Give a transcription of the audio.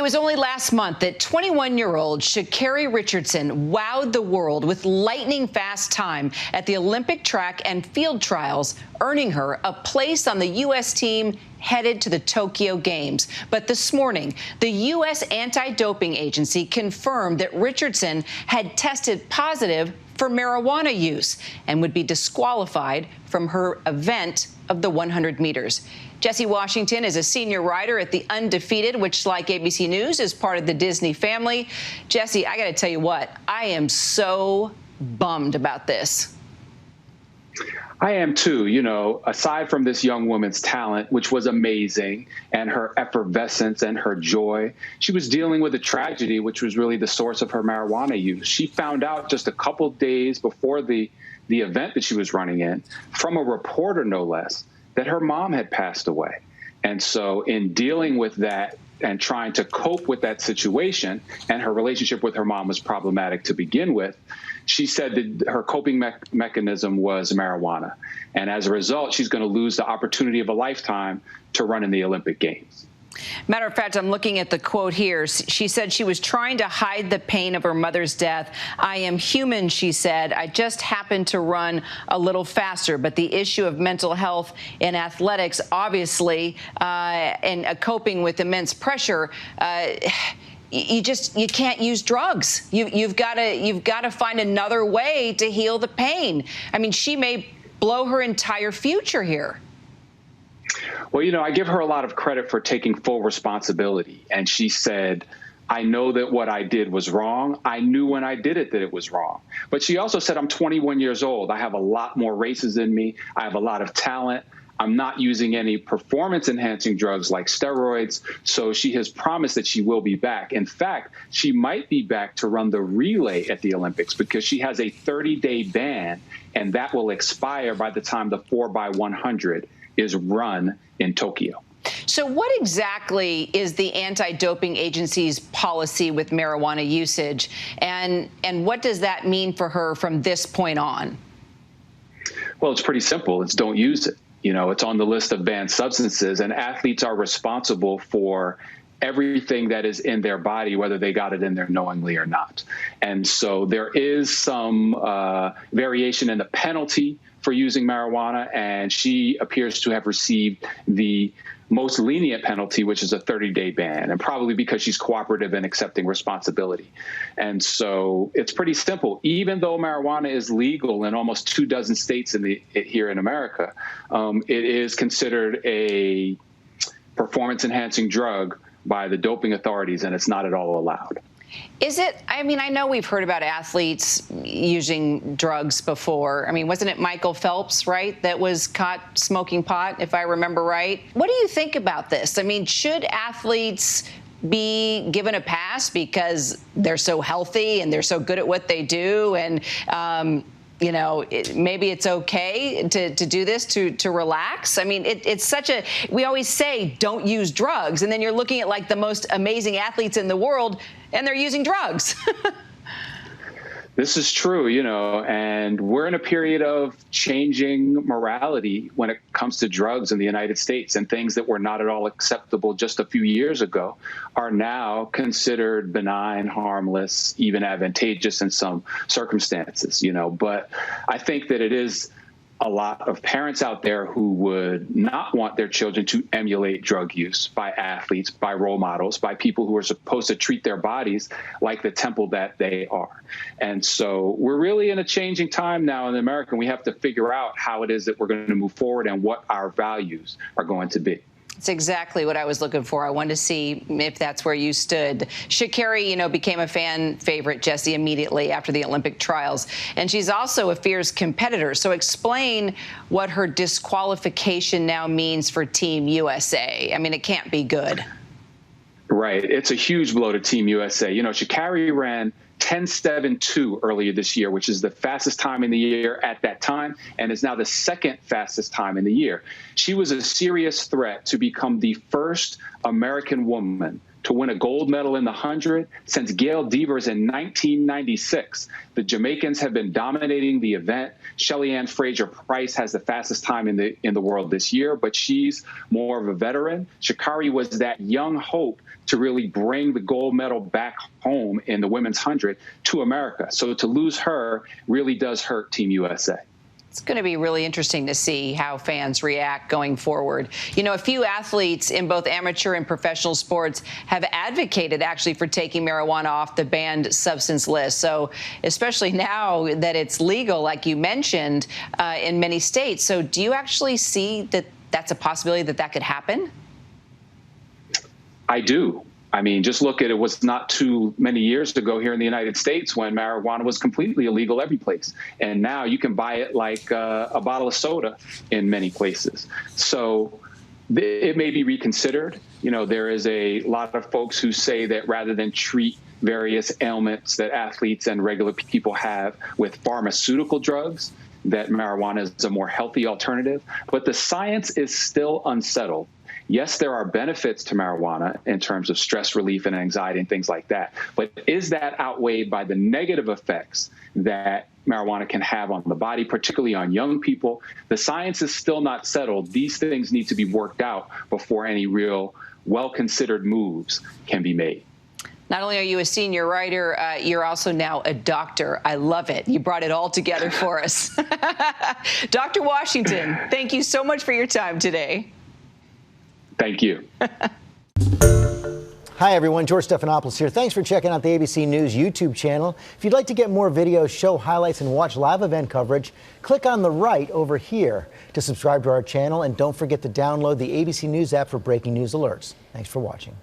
It was only last month that 21-year-old Sha'Carri Richardson wowed the world with lightning-fast time at the Olympic track and field trials, earning her a place on the U.S. team headed to the Tokyo Games. But this morning, the U.S. anti-doping agency confirmed that Richardson had tested positive for marijuana use and would be disqualified from her event of the 100 meters. Jesse Washington is a senior writer at the Undefeated, which, like ABC News, is part of the Disney family. Jesse, I got to tell you what, I am so bummed about this. I am too. You know, aside from this young woman's talent, which was amazing, and her effervescence and her joy, she was dealing with a tragedy, which was really the source of her marijuana use. She found out just a couple days before the event that she was running in, from a reporter no less, that her mom had passed away. And so in dealing with that and trying to cope with that situation, and her relationship with her mom was problematic to begin with, she said that her coping mechanism was marijuana. And as a result, she's going to lose the opportunity of a lifetime to run in the Olympic Games. Matter of fact, I'm looking at the quote here. She said she was trying to hide the pain of her mother's death. I am human, she said. I just happened to run a little faster. But the issue of mental health in athletics, obviously, and coping with immense pressure, you can't use drugs. You've got to find another way to heal the pain. I mean, she may blow her entire future here. Well, you know, I give her a lot of credit for taking full responsibility. And she said, I know that what I did was wrong. I knew when I did it that it was wrong. But she also said, I'm 21 years old. I have a lot more races in me. I have a lot of talent. I'm not using any performance-enhancing drugs like steroids. So she has promised that she will be back. In fact, she might be back to run the relay at the Olympics because she has a 30-day ban, and that will expire by the time the 4x100 is run in Tokyo. So what exactly is the anti-doping agency's policy with marijuana usage, and what does that mean for her from this point on? Well, it's pretty simple. It's don't use it. You know, it's on the list of banned substances, and athletes are responsible for everything that is in their body, whether they got it in there knowingly or not. And so there is some variation in the penalty for using marijuana, and she appears to have received the most lenient penalty, which is a 30-day ban, and probably because she's cooperative and accepting responsibility. And so it's pretty simple. Even though marijuana is legal in almost 24 states here in America, it is considered a performance-enhancing drug by the doping authorities, and it's not at all allowed. Is it? I mean, I know we've heard about athletes using drugs before. I mean, wasn't it Michael Phelps, right, that was caught smoking pot, if I remember right? What do you think about this? I mean, should athletes be given a pass because they're so healthy and they're so good at what they do, and you know, maybe it's okay to do this, to relax? I mean, it's such a, we always say don't use drugs, and then you're looking at like the most amazing athletes in the world and they're using drugs. This is true, you know, and we're in a period of changing morality when it comes to drugs in the United States, and things that were not at all acceptable just a few years ago are now considered benign, harmless, even advantageous in some circumstances, you know. But I think that it is a lot of parents out there who would not want their children to emulate drug use by athletes, by role models, by people who are supposed to treat their bodies like the temple that they are. And so we're really in a changing time now in America, and we have to figure out how it is that we're going to move forward and what our values are going to be. It's exactly what I was looking for. I wanted to see if that's where you stood. Sha'Carri, you know, became a fan favorite, Jesse, immediately after the Olympic trials. And she's also a fierce competitor. So explain what her disqualification now means for Team USA. I mean, it can't be good. Right. It's a huge blow to Team USA. You know, Sha'Carri ran 10.72 earlier this year, which is the fastest time in the year at that time, and is now the second fastest time in the year. She was a serious threat to become the first American woman to to win a gold medal in the 100 since Gail Devers in 1996. The Jamaicans have been dominating the event. Shelly-Ann Fraser-Price has the fastest time in the world this year, but she's more of a veteran. Sha'Carri was that young hope to really bring the gold medal back home in the women's 100 to America. So to lose her really does hurt Team USA. It's going to be really interesting to see how fans react going forward. You know, a few athletes in both amateur and professional sports have advocated actually for taking marijuana off the banned substance list. So especially now that it's legal, like you mentioned, in many states. So do you actually see that that's a possibility that that could happen? I do. I mean, just look at it was not too many years ago here in the United States when marijuana was completely illegal every place. And now you can buy it like a bottle of soda in many places. So it may be reconsidered. You know, there is a lot of folks who say that rather than treat various ailments that athletes and regular people have with pharmaceutical drugs, that marijuana is a more healthy alternative. But the science is still unsettled. Yes, there are benefits to marijuana in terms of stress relief and anxiety and things like that. But is that outweighed by the negative effects that marijuana can have on the body, particularly on young people? The science is still not settled. These things need to be worked out before any real well-considered moves can be made. Not only are you a senior writer, you're also now a doctor. I love it. You brought it all together for us. Dr. Washington, thank you so much for your time today. Thank you. Hi, everyone. George Stephanopoulos here. Thanks for checking out the ABC News YouTube channel. If you'd like to get more videos, show highlights, and watch live event coverage, click on the right over here to subscribe to our channel. And don't forget to download the ABC News app for breaking news alerts. Thanks for watching.